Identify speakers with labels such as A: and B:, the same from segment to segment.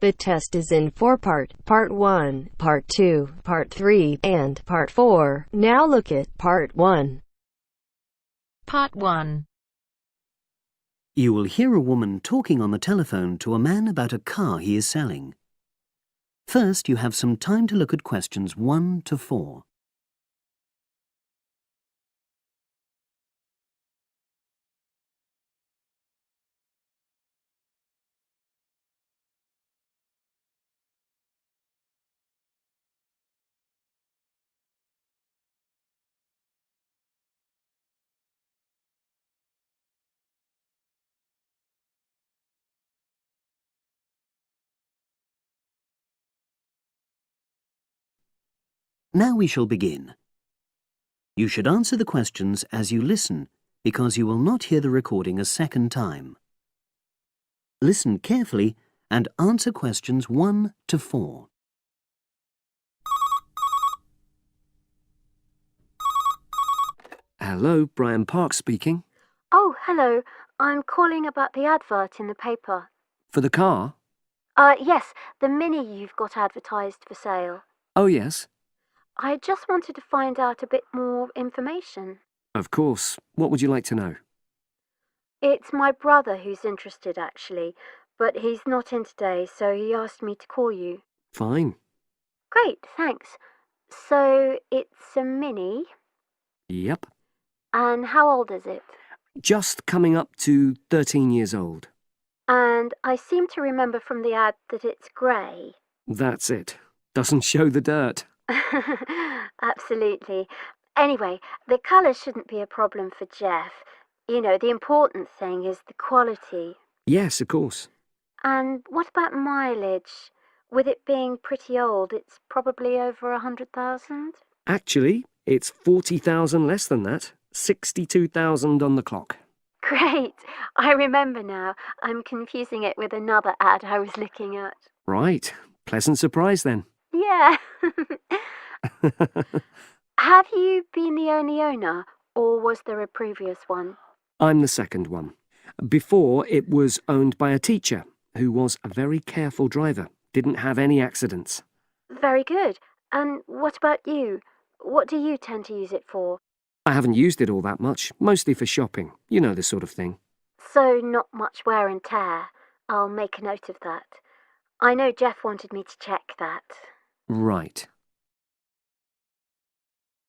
A: The test is in 4 parts: Part 1, Part 2, Part 3, and Part 4. Now look at Part 1.
B: Part 1.
C: You will hear a woman talking on the telephone to a man about a car he is selling. First, you have some time to look at questions 1 to 4. Now we shall begin. You should answer the questions as you listen, because you will not hear the recording a second time. Listen carefully and answer questions 1 to 4.
D: Hello, Brian Park speaking.
E: Oh, hello. I'm calling about the advert in the paper.
D: For the car?
E: Yes, the Mini you've got advertised for sale.
D: Oh, yes.
E: I just wanted to find out a bit more information.
D: Of course. What would you like to know?
E: It's my brother who's interested, actually, but he's not in today, so he asked me to call you.
D: Fine.
E: Great, thanks. So, it's a Mini,
D: Yep.
E: and how old is it?
D: Just coming up to 13 years old.
E: And I seem to remember from the ad that it's grey.
D: That's it. Doesn't show the dirt.
E: Absolutely. Anyway, the colour shouldn't be a problem for Jeff. You know, the important thing is the quality.
D: Yes, of course.
E: And what about mileage? With it being pretty old, it's probably over 100,000?
D: Actually, it's 40,000 less than that. 62,000 on the clock.
E: Great! I remember now. I'm confusing it with another ad I was looking at.
D: Right. Pleasant surprise then.
E: Yeah. Have you been the only owner, or was there a previous one?
D: I'm the second one. Before, it was owned by a teacher who was a very careful driver. Didn't have any accidents.
E: Very good. And what about you? What do you tend to use it for?
D: I haven't used it all that much, mostly for shopping. You know, the sort of thing.
E: So not much wear and tear. I'll make a note of that. I know Jeff wanted me to check that.
D: Right.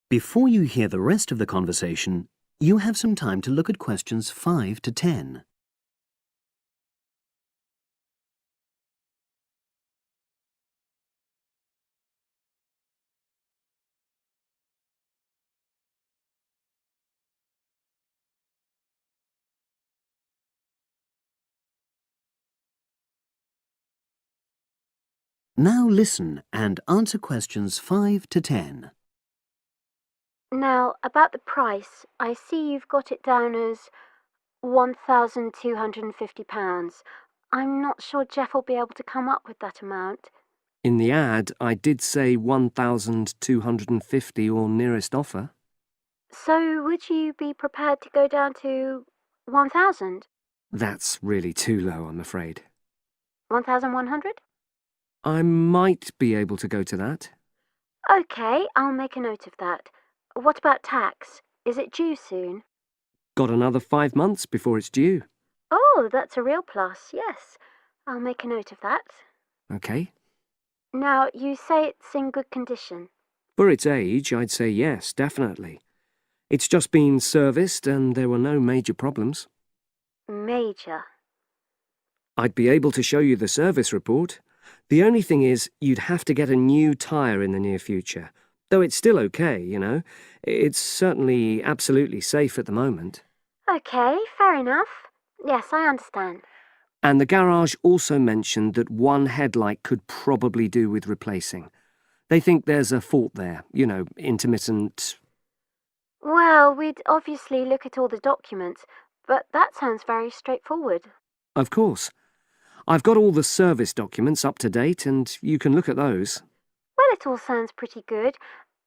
C: Before you hear the rest of the conversation, you have some time to look at questions 5 to 10. Now listen and answer questions 5 to 10.
E: Now, about the price, I see you've got it down as £1,250. I'm not sure Jeff will be able to come up with that amount.
D: In the ad, I did say 1,250 or nearest offer.
E: So would you be prepared to go down to 1,000?
D: That's really too low, I'm afraid.
E: 1,100?
D: I might be able to go to that.
E: OK, I'll make a note of that. What about tax? Is it due soon?
D: Got another 5 months before it's due.
E: Oh, that's a real plus, yes. I'll make a note of that.
D: OK.
E: Now, you say it's in good condition.
D: For its age, I'd say yes, definitely. It's just been serviced and there were no major problems.
E: Major.
D: I'd be able to show you the service report. The only thing is, you'd have to get a new tyre in the near future. Though it's still OK, you know. It's certainly absolutely safe at the moment.
E: OK, fair enough. Yes, I understand.
D: And the garage also mentioned that one headlight could probably do with replacing. They think there's a fault there, you know, intermittent.
E: Well, we'd obviously look at all the documents, but that sounds very straightforward.
D: Of course. I've got all the service documents up to date, and you can look at those.
E: Well, it all sounds pretty good,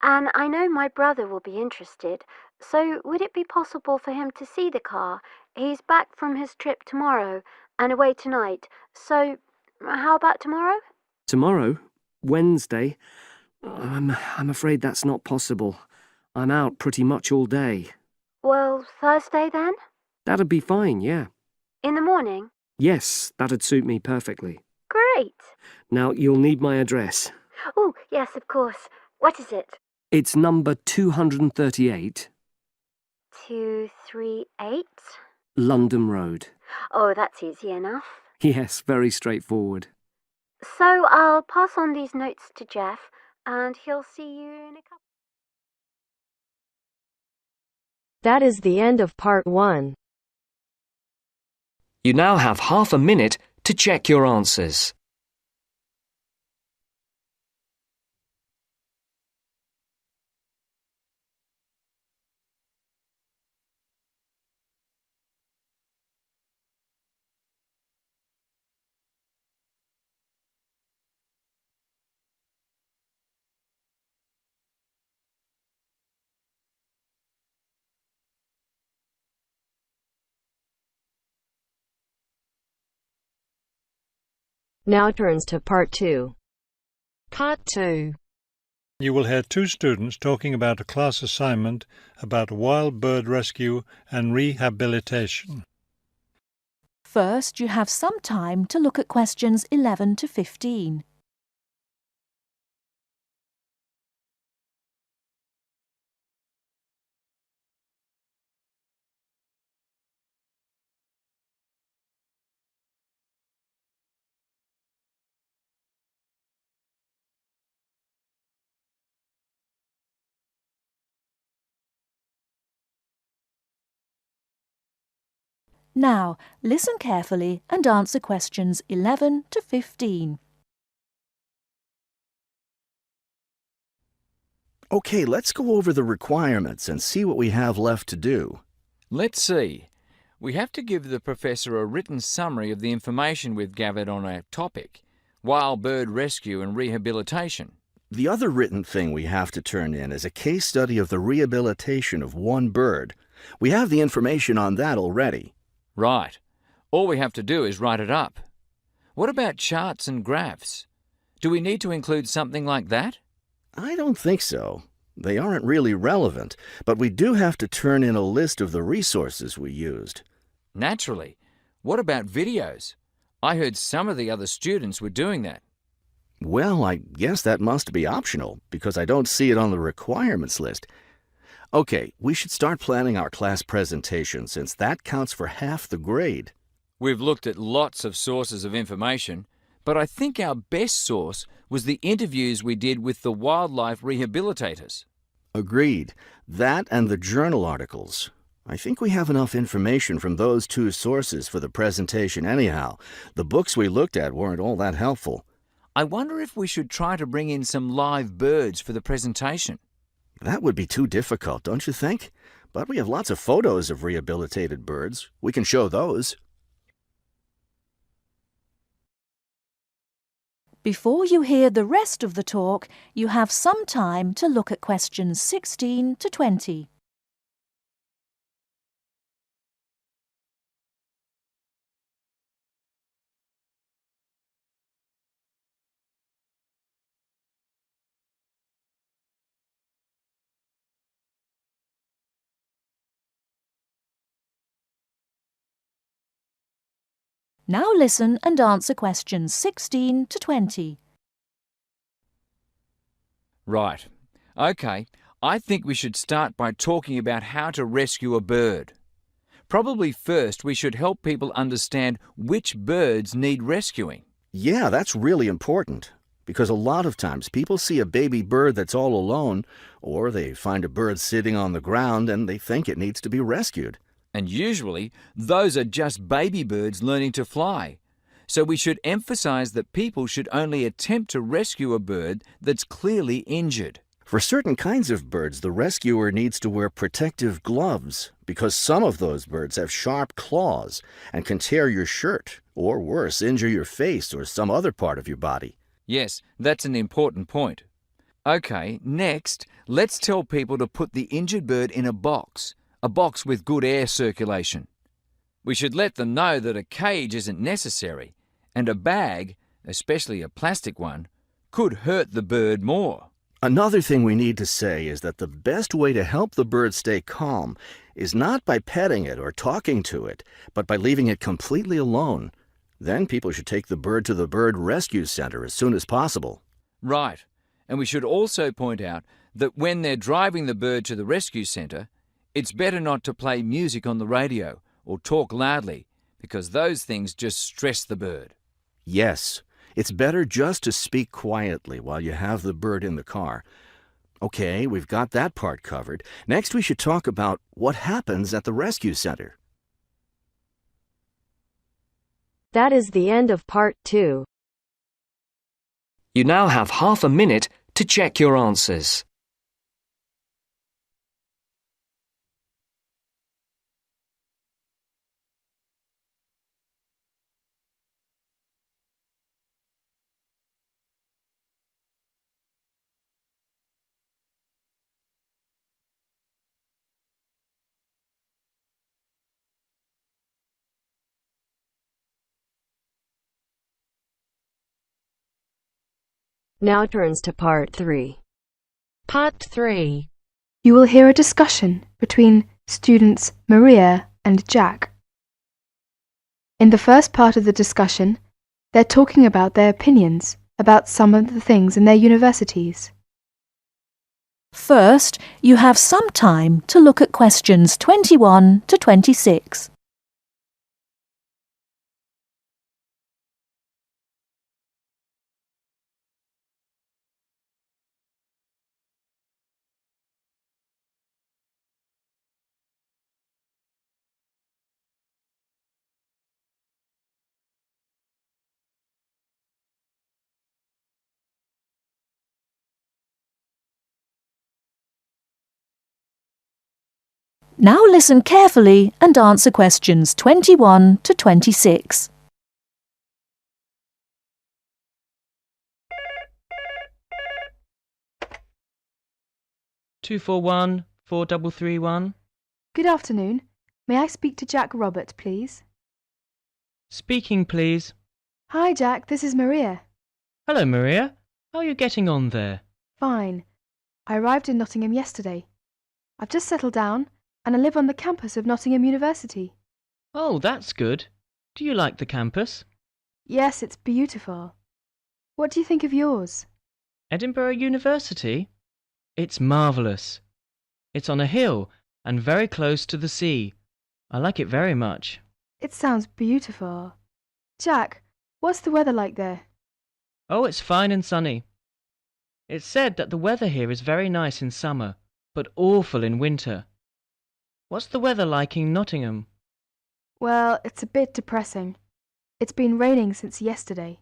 E: and I know my brother will be interested, so would it be possible for him to see the car? He's back from his trip tomorrow and away tonight, so How about tomorrow?
D: Tomorrow? Wednesday? I'm afraid that's not possible. I'm out pretty much all day.
E: Well, Thursday then?
D: That'd be fine, yeah.
E: In the morning?
D: Yes, that'd suit me perfectly.
E: Great.
D: Now, you'll need my address.
E: Oh, yes, of course. What is it?
D: It's number 238,
E: 238?
D: London Road.
E: Oh, that's easy enough.
D: Yes, very straightforward.
E: So I'll pass on these notes to Jeff, and he'll see you in a couple.
A: That is the end of part 1.
F: You now have half a minute to check your answers.
A: Now turns to part 2.
B: Part 2.
G: You will hear two students talking about a class assignment about wild bird rescue and rehabilitation.
H: First, you have some time to look at questions 11 to 15. Now, listen carefully and answer questions 11 to 15.
I: Okay, let's go over the requirements and see what we have left to do.
J: Let's see. We have to give the professor a written summary of the information we've gathered on our topic, wild bird rescue and rehabilitation.
I: The other written thing we have to turn in is a case study of the rehabilitation of one bird. We have the information on that already.
J: Right. All we have to do is write it up. What about charts and graphs? Do we need to include something like that?
I: I don't think so. They aren't really relevant, but we do have to turn in a list of the resources we used.
J: Naturally. What about videos? I heard some of the other students were doing that.
I: Well, I guess that must be optional, because I don't see it on the requirements list. Okay, we should start planning our class presentation, since that counts for half the grade.
J: We've looked at lots of sources of information, but I think our best source was the interviews we did with the wildlife rehabilitators.
I: Agreed. That and the journal articles. I think we have enough information from those two sources for the presentation anyhow. The books we looked at weren't all that helpful.
J: I wonder if we should try to bring in some live birds for the presentation.
I: That would be too difficult, don't you think? But we have lots of photos of rehabilitated birds. We can show those.
H: Before you hear the rest of the talk, you have some time to look at questions 16 to 20. Now listen and answer questions 16 to 20.
J: Right. Okay. I think we should start by talking about how to rescue a bird. Probably first we should help people understand which birds need rescuing.
I: Yeah, that's really important. Because a lot of times people see a baby bird that's all alone, or they find a bird sitting on the ground and they think it needs to be rescued.
J: And usually, those are just baby birds learning to fly. So we should emphasize that people should only attempt to rescue a bird that's clearly injured.
I: For certain kinds of birds, the rescuer needs to wear protective gloves because some of those birds have sharp claws and can tear your shirt, or worse, injure your face or some other part of your body.
J: Yes, that's an important point. Okay, next, let's tell people to put the injured bird in a box with good air circulation. We should let them know that a cage isn't necessary, and a bag, especially a plastic one, could hurt the bird more.
I: Another thing we need to say is that the best way to help the bird stay calm is not by petting it or talking to it, but by leaving it completely alone. Then people should take the bird to the bird rescue center as soon as possible.
J: Right. And we should also point out that when they're driving the bird to the rescue centre, it's better not to play music on the radio or talk loudly, because those things just stress the bird.
I: Yes, it's better just to speak quietly while you have the bird in the car. Okay, we've got that part covered. Next, we should talk about what happens at the rescue center.
A: That is the end of part 2.
F: You now have half a minute to check your answers.
A: Now turns to part 3.
B: Part 3.
K: You will hear a discussion between students Maria and Jack. In the first part of the discussion, they're talking about their opinions about some of the things in their universities.
H: First, you have some time to look at questions 21 to 26. Now listen carefully and answer questions 21 to 26.
L: Two four one 4331.
K: Good afternoon. May I speak to Jack Robert, please?
L: Speaking, please.
K: Hi, Jack. This is Maria.
L: Hello, Maria. How are you getting on there?
K: Fine. I arrived in Nottingham yesterday. I've just settled down, and I live on the campus of Nottingham University.
L: Oh, that's good. Do you like the campus?
K: Yes, it's beautiful. What do you think of yours?
L: Edinburgh University? It's marvellous. It's on a hill and very close to the sea. I like it very much.
K: It sounds beautiful. Jack, what's the weather like there?
L: Oh, it's fine and sunny. It's said that the weather here is very nice in summer, but awful in winter. What's the weather like in Nottingham?
K: Well, it's a bit depressing. It's been raining since yesterday.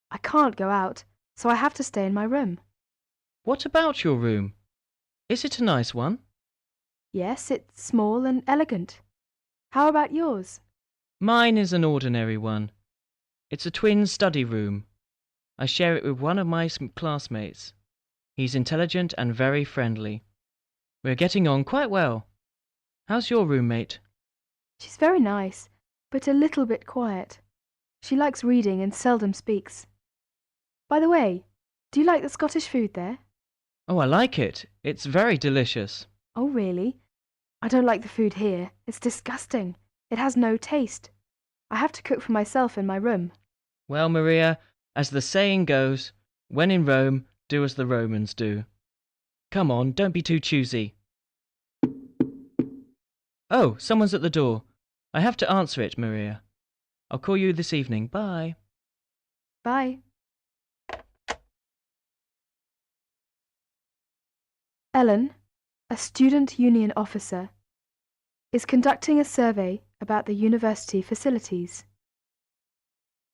K: I can't go out, so I have to stay in my room.
L: What about your room? Is it a nice one?
K: Yes, it's small and elegant. How about yours?
L: Mine is an ordinary one. It's a twin study room. I share it with one of my classmates. He's intelligent and very friendly. We're getting on quite well. How's your roommate?
K: She's very nice, but a little bit quiet. She likes reading and seldom speaks. By the way, do you like the Scottish food there?
L: Oh, I like it. It's very delicious.
K: Oh, really? I don't like the food here. It's disgusting. It has no taste. I have to cook for myself in my room.
L: Well, Maria, as the saying goes, when in Rome, do as the Romans do. Come on, don't be too choosy. Oh, someone's at the door. I have to answer it, Maria. I'll call you this evening. Bye.
K: Bye. Ellen, a student union officer, is conducting a survey about the university facilities.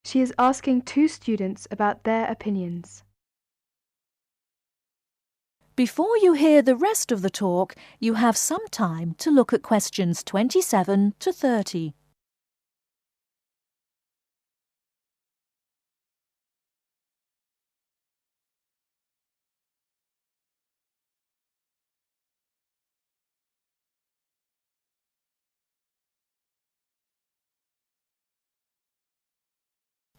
K: She is asking 2 students about their opinions.
H: Before you hear the rest of the talk, you have some time to look at questions 27 to 30.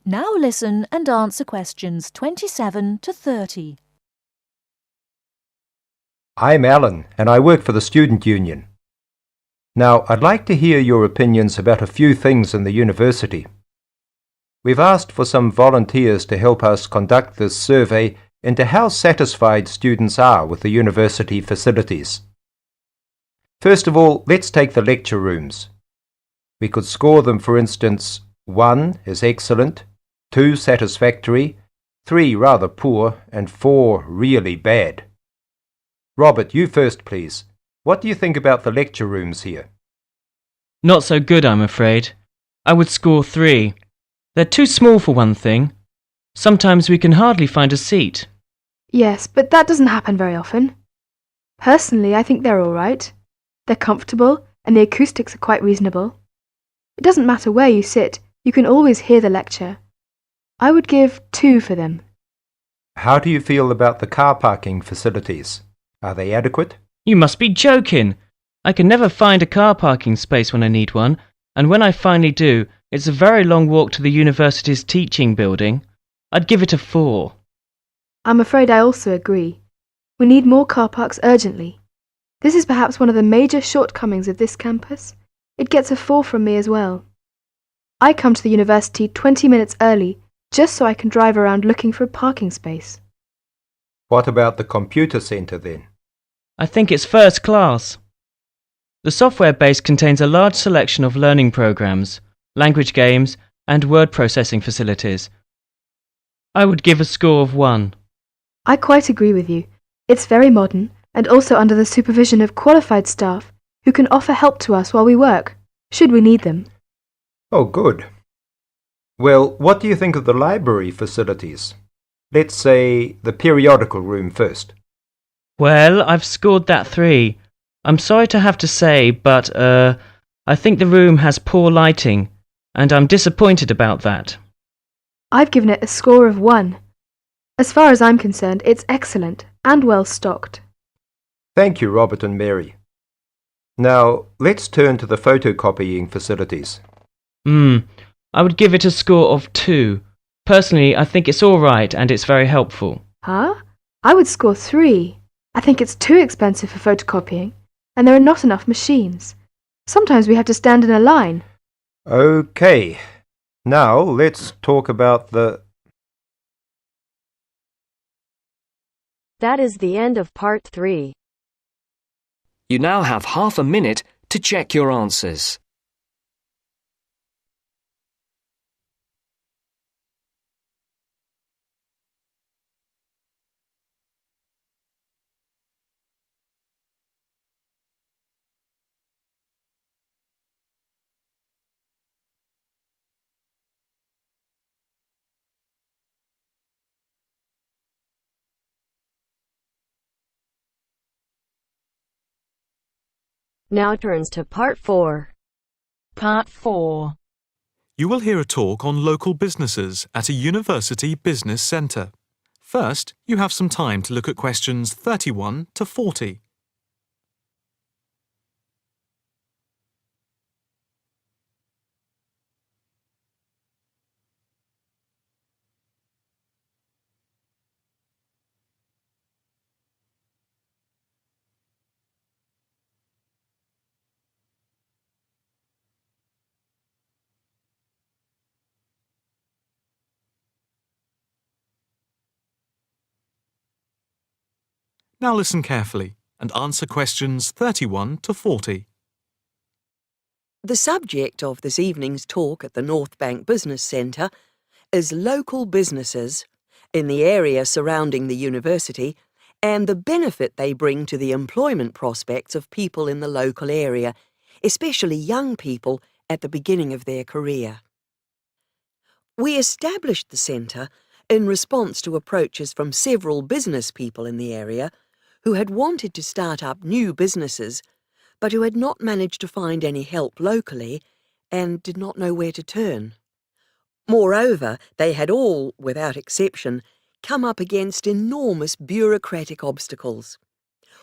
H: Now listen and answer questions 27 to 30.
M: I'm Alan, and I work for the Student Union. Now, I'd like to hear your opinions about a few things in the university. We've asked for some volunteers to help us conduct this survey into how satisfied students are with the university facilities. First of all, let's take the lecture rooms. We could score them, for instance, 1 is excellent, 2 satisfactory, 3 rather poor, and 4 really bad. Robert, you first, please. What do you think about the lecture rooms here?
L: Not so good, I'm afraid. I would score 3. They're too small for one thing. Sometimes we can hardly find a seat.
K: Yes, but that doesn't happen very often. Personally, I think they're all right. They're comfortable, and the acoustics are quite reasonable. It doesn't matter where you sit, you can always hear the lecture. I would give 2 for them.
M: How do you feel about the car parking facilities? Are they adequate?
L: You must be joking! I can never find a car parking space when I need one, and when I finally do, it's a very long walk to the university's teaching building. I'd give it a 4.
K: I'm afraid I also agree. We need more car parks urgently. This is perhaps one of the major shortcomings of this campus. It gets a 4 from me as well. I come to the university 20 minutes early, just so I can drive around looking for a parking space.
M: What about the computer centre then?
L: I think it's first class. The software base contains a large selection of learning programs, language games, and word processing facilities. I would give a score of 1.
K: I quite agree with you. It's very modern, and also under the supervision of qualified staff who can offer help to us while we work, should we need them.
M: Oh, good. Well, what do you think of the library facilities? Let's say the periodical room first.
L: Well, I've scored that 3. I'm sorry to have to say, but, I think the room has poor lighting, and I'm disappointed about that.
K: I've given it a score of 1. As far as I'm concerned, it's excellent and well stocked.
M: Thank you, Robert and Mary. Now, let's turn to the photocopying facilities.
L: I would give it a score of 2. Personally, I think it's all right and it's very helpful.
K: Huh? I would score 3. I think it's too expensive for photocopying, and there are not enough machines. Sometimes we have to stand in a line.
M: Okay. Now, let's talk about the...
A: That is the end of part 3.
F: You now have half a minute to check your answers.
A: Now turns to part 4.
B: Part 4.
N: You will hear a talk on local businesses at a university business centre. First, you have some time to look at questions 31 to 40. Now listen carefully and answer questions 31 to 40.
O: The subject of this evening's talk at the North Bank Business Centre is local businesses in the area surrounding the university and the benefit they bring to the employment prospects of people in the local area, especially young people at the beginning of their career. We established the centre in response to approaches from several business people in the area who had wanted to start up new businesses, but who had not managed to find any help locally and did not know where to turn. Moreover, they had all, without exception, come up against enormous bureaucratic obstacles.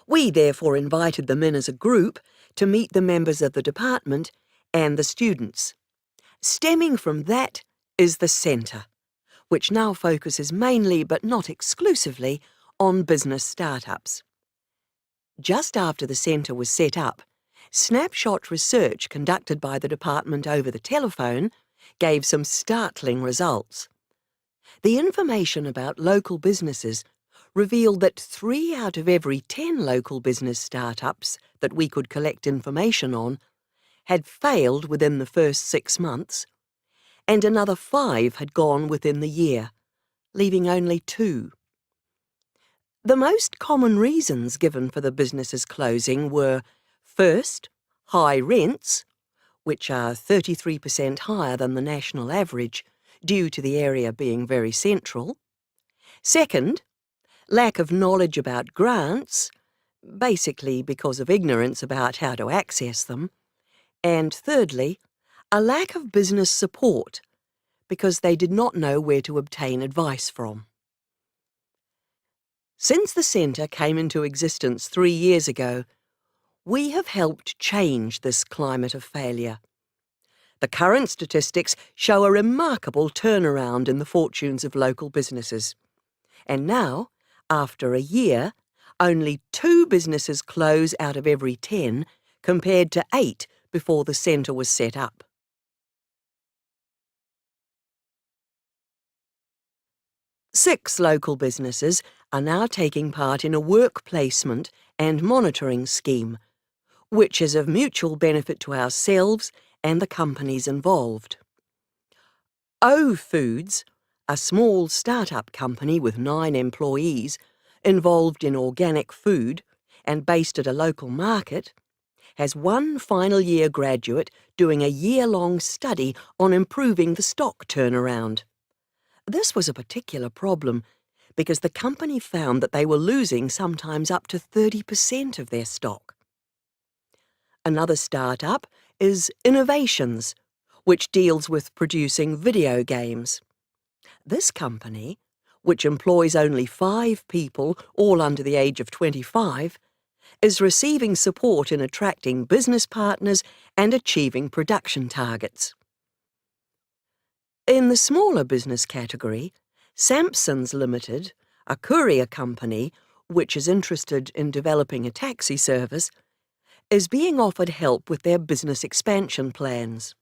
O: We therefore invited them in as a group to meet the members of the department and the students. Stemming from that is the centre, which now focuses mainly but not exclusively on business startups. Just after the centre was set up, snapshot research conducted by the department over the telephone gave some startling results. The information about local businesses revealed that 3 out of every 10 local business startups that we could collect information on had failed within the first 6 months, and another 5 had gone within the year, leaving only 2. The most common reasons given for the businesses closing were, first, high rents, which are 33% higher than the national average due to the area being very central. Second, lack of knowledge about grants, basically because of ignorance about how to access them. And thirdly, a lack of business support, because they did not know where to obtain advice from. Since the centre came into existence 3 years ago, we have helped change this climate of failure. The current statistics show a remarkable turnaround in the fortunes of local businesses. And now, after a year, only 2 businesses close out of every 10, compared to 8 before the centre was set up. Six local businesses are now taking part in a work placement and monitoring scheme, which is of mutual benefit to ourselves and the companies involved. O Foods, a small start-up company with 9 employees involved in organic food and based at a local market, has 1 final year graduate doing a year-long study on improving the stock turnaround. This was a particular problem because the company found that they were losing sometimes up to 30% of their stock. Another start-up is Innovations, which deals with producing video games. This company, which employs only 5 people, all under the age of 25, is receiving support in attracting business partners and achieving production targets. In the smaller business category, Sampson's Limited, a courier company which is interested in developing a taxi service, is being offered help with their business expansion plans.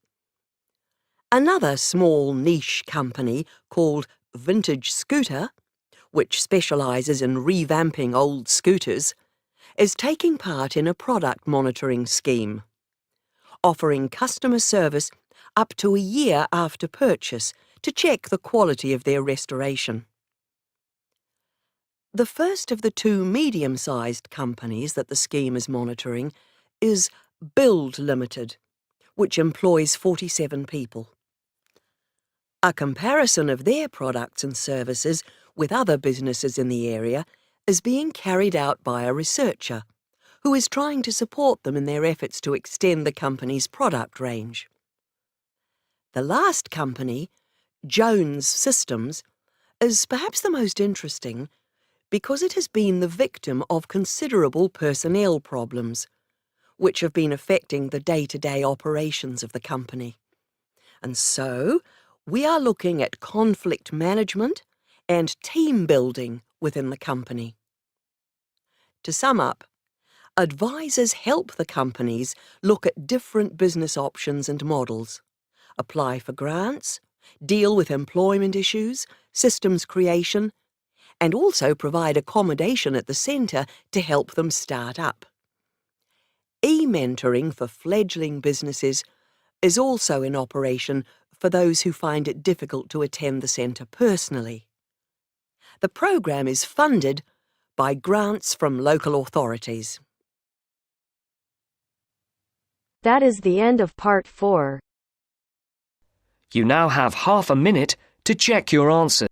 O: Another small niche company called Vintage Scooter, which specialises in revamping old scooters, is taking part in a product monitoring scheme, offering customer service up to a year after purchase to check the quality of their restoration. The first of the 2 medium-sized companies that the scheme is monitoring is Build Limited, which employs 47 people. A comparison of their products and services with other businesses in the area is being carried out by a researcher who is trying to support them in their efforts to extend the company's product range. The last company, Jones Systems, is perhaps the most interesting because it has been the victim of considerable personnel problems, which have been affecting the day-to-day operations of the company. And so, we are looking at conflict management and team building within the company. To sum up, advisors help the companies look at different business options and models, apply for grants, deal with employment issues, systems creation, and also provide accommodation at the centre to help them start up. E-mentoring for fledgling businesses is also in operation for those who find it difficult to attend the centre personally. The programme is funded by grants from local authorities.
A: That is the end of part 4.
F: You now have half a minute to check your answer.